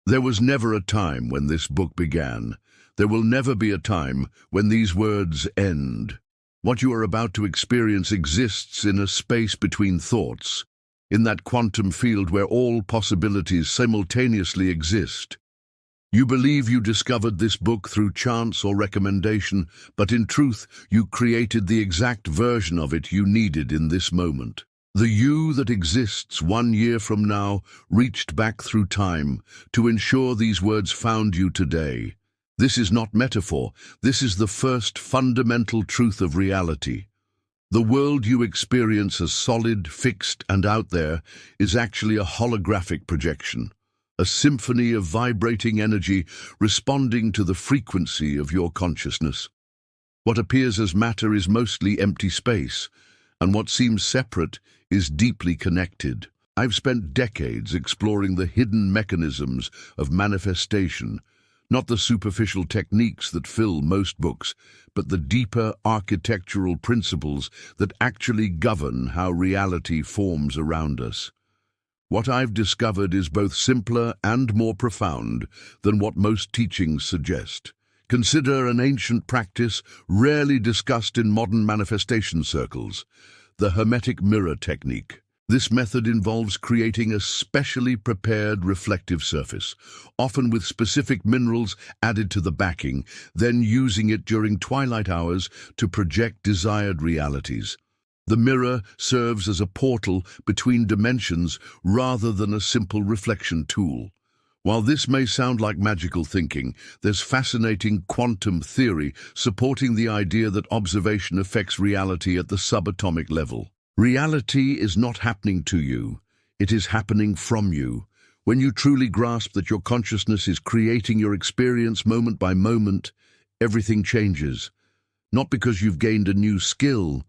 There was never a time when this book began. There will never be a time when these words end. What you are about to experience exists in a space between thoughts, in that quantum field where all possibilities simultaneously exist. You believe you discovered this book through chance or recommendation, but in truth, you created the exact version of it you needed in this moment. The you that exists 1 year from now reached back through time to ensure these words found you today. This is not metaphor. This is the first fundamental truth of reality. The world you experience as solid, fixed, and out there is actually a holographic projection, a symphony of vibrating energy responding to the frequency of your consciousness. What appears as matter is mostly empty space, and what seems separate is deeply connected. I've spent decades exploring the hidden mechanisms of manifestation, not the superficial techniques that fill most books, but the deeper architectural principles that actually govern how reality forms around us. What I've discovered is both simpler and more profound than what most teachings suggest. Consider an ancient practice rarely discussed in modern manifestation circles, the Hermetic mirror technique. This method involves creating a specially prepared reflective surface, often with specific minerals added to the backing, then using it during twilight hours to project desired realities. The mirror serves as a portal between dimensions rather than a simple reflection tool. While this may sound like magical thinking, there's fascinating quantum theory supporting the idea that observation affects reality at the subatomic level. Reality is not happening to you, it is happening from you. When you truly grasp that your consciousness is creating your experience moment by moment, everything changes. Not because you've gained a new skill,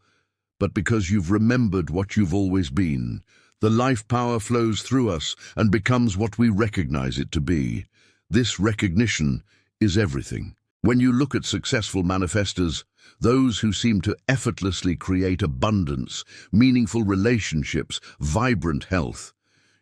but because you've remembered what you've always been. The life power flows through us and becomes what we recognize it to be. This recognition is everything. When you look at successful manifestors, those who seem to effortlessly create abundance, meaningful relationships, vibrant health,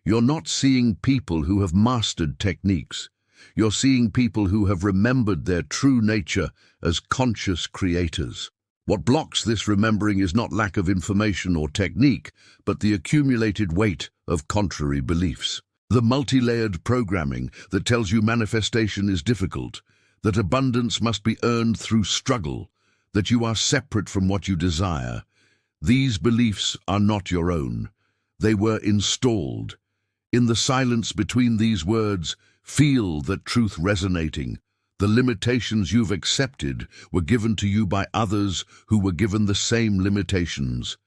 you're not seeing people who have mastered techniques. You're seeing people who have remembered their true nature as conscious creators. What blocks this remembering is not lack of information or technique, but the accumulated weight of contrary beliefs. The multi-layered programming that tells you manifestation is difficult, that abundance must be earned through struggle, that you are separate from what you desire. These beliefs are not your own. They were installed. In the silence between these words, feel that truth resonating. The limitations you've accepted were given to you by others who were given the same limitations.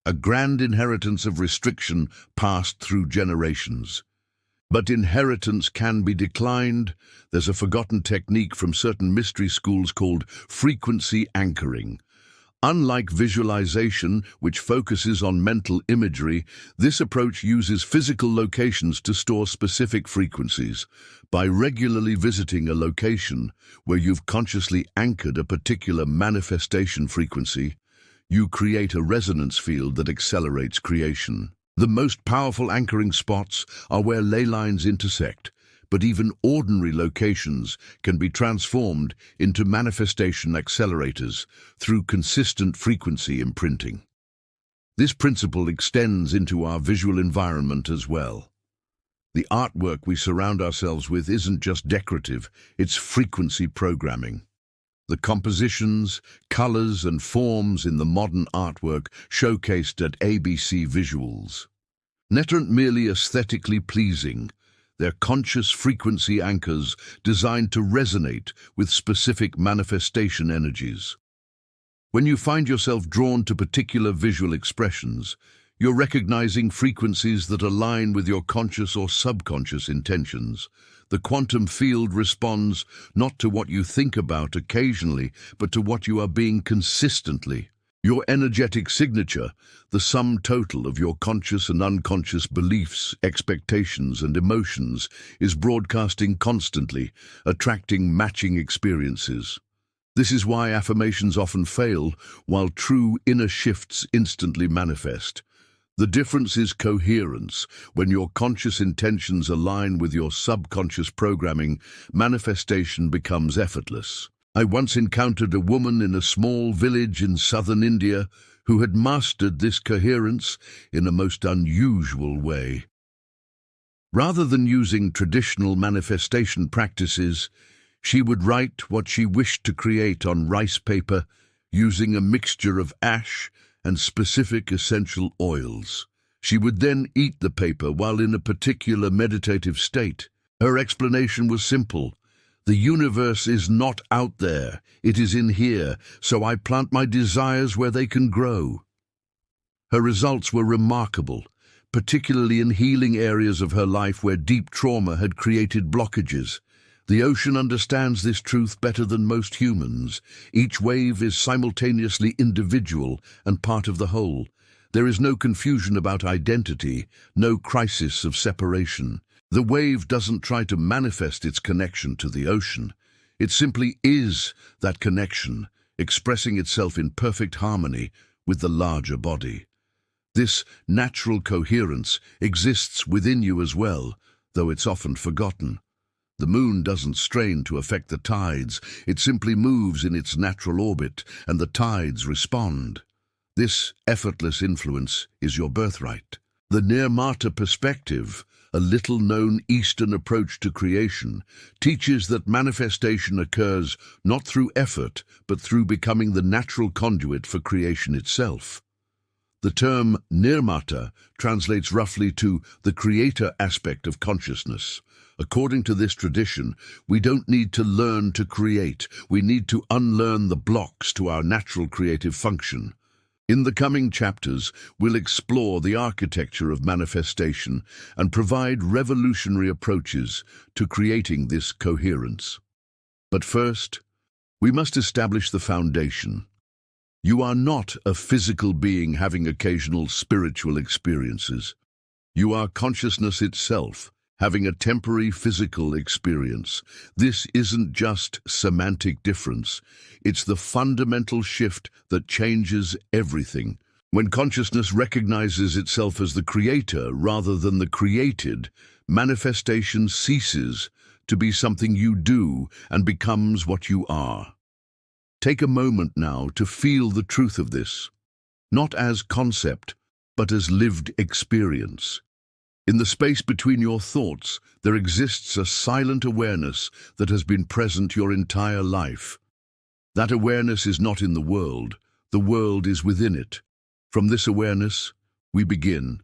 A grand inheritance of restriction passed through generations. But inheritance can be declined. There's a forgotten technique from certain mystery schools called frequency anchoring. Unlike visualization, which focuses on mental imagery, this approach uses physical locations to store specific frequencies. By regularly visiting a location where you've consciously anchored a particular manifestation frequency, you create a resonance field that accelerates creation. The most powerful anchoring spots are where ley lines intersect, but even ordinary locations can be transformed into manifestation accelerators through consistent frequency imprinting. This principle extends into our visual environment as well. The artwork we surround ourselves with isn't just decorative, it's frequency programming. The compositions, colors, and forms in the modern artwork showcased at ABC Visuals aren't merely aesthetically pleasing. They're conscious frequency anchors designed to resonate with specific manifestation energies. When you find yourself drawn to particular visual expressions, you're recognizing frequencies that align with your conscious or subconscious intentions. The quantum field responds not to what you think about occasionally, but to what you are being consistently. Your energetic signature, the sum total of your conscious and unconscious beliefs, expectations, and emotions, is broadcasting constantly, attracting matching experiences. This is why affirmations often fail, while true inner shifts instantly manifest. The difference is coherence. When your conscious intentions align with your subconscious programming, manifestation becomes effortless. I once encountered a woman in a small village in southern India who had mastered this coherence in a most unusual way. Rather than using traditional manifestation practices, she would write what she wished to create on rice paper using a mixture of ash and specific essential oils. She would then eat the paper while in a particular meditative state. Her explanation was simple. The universe is not out there, it is in here, so I plant my desires where they can grow. Her results were remarkable, particularly in healing areas of her life where deep trauma had created blockages. The ocean understands this truth better than most humans. Each wave is simultaneously individual and part of the whole. There is no confusion about identity, no crisis of separation. The wave doesn't try to manifest its connection to the ocean. It simply is that connection, expressing itself in perfect harmony with the larger body. This natural coherence exists within you as well, though it's often forgotten. The moon doesn't strain to affect the tides, it simply moves in its natural orbit, and the tides respond. This effortless influence is your birthright. The Nirmata perspective, a little-known Eastern approach to creation, teaches that manifestation occurs not through effort, but through becoming the natural conduit for creation itself. The term Nirmata translates roughly to the creator aspect of consciousness. According to this tradition, we don't need to learn to create. We need to unlearn the blocks to our natural creative function. In the coming chapters, we'll explore the architecture of manifestation and provide revolutionary approaches to creating this coherence. But first, we must establish the foundation. You are not a physical being having occasional spiritual experiences. You are consciousness itself, having a temporary physical experience. This isn't just semantic difference. It's the fundamental shift that changes everything. When consciousness recognizes itself as the creator rather than the created, manifestation ceases to be something you do and becomes what you are. Take a moment now to feel the truth of this, not as concept, but as lived experience. In the space between your thoughts, there exists a silent awareness that has been present your entire life. That awareness is not in the world is within it. From this awareness, we begin.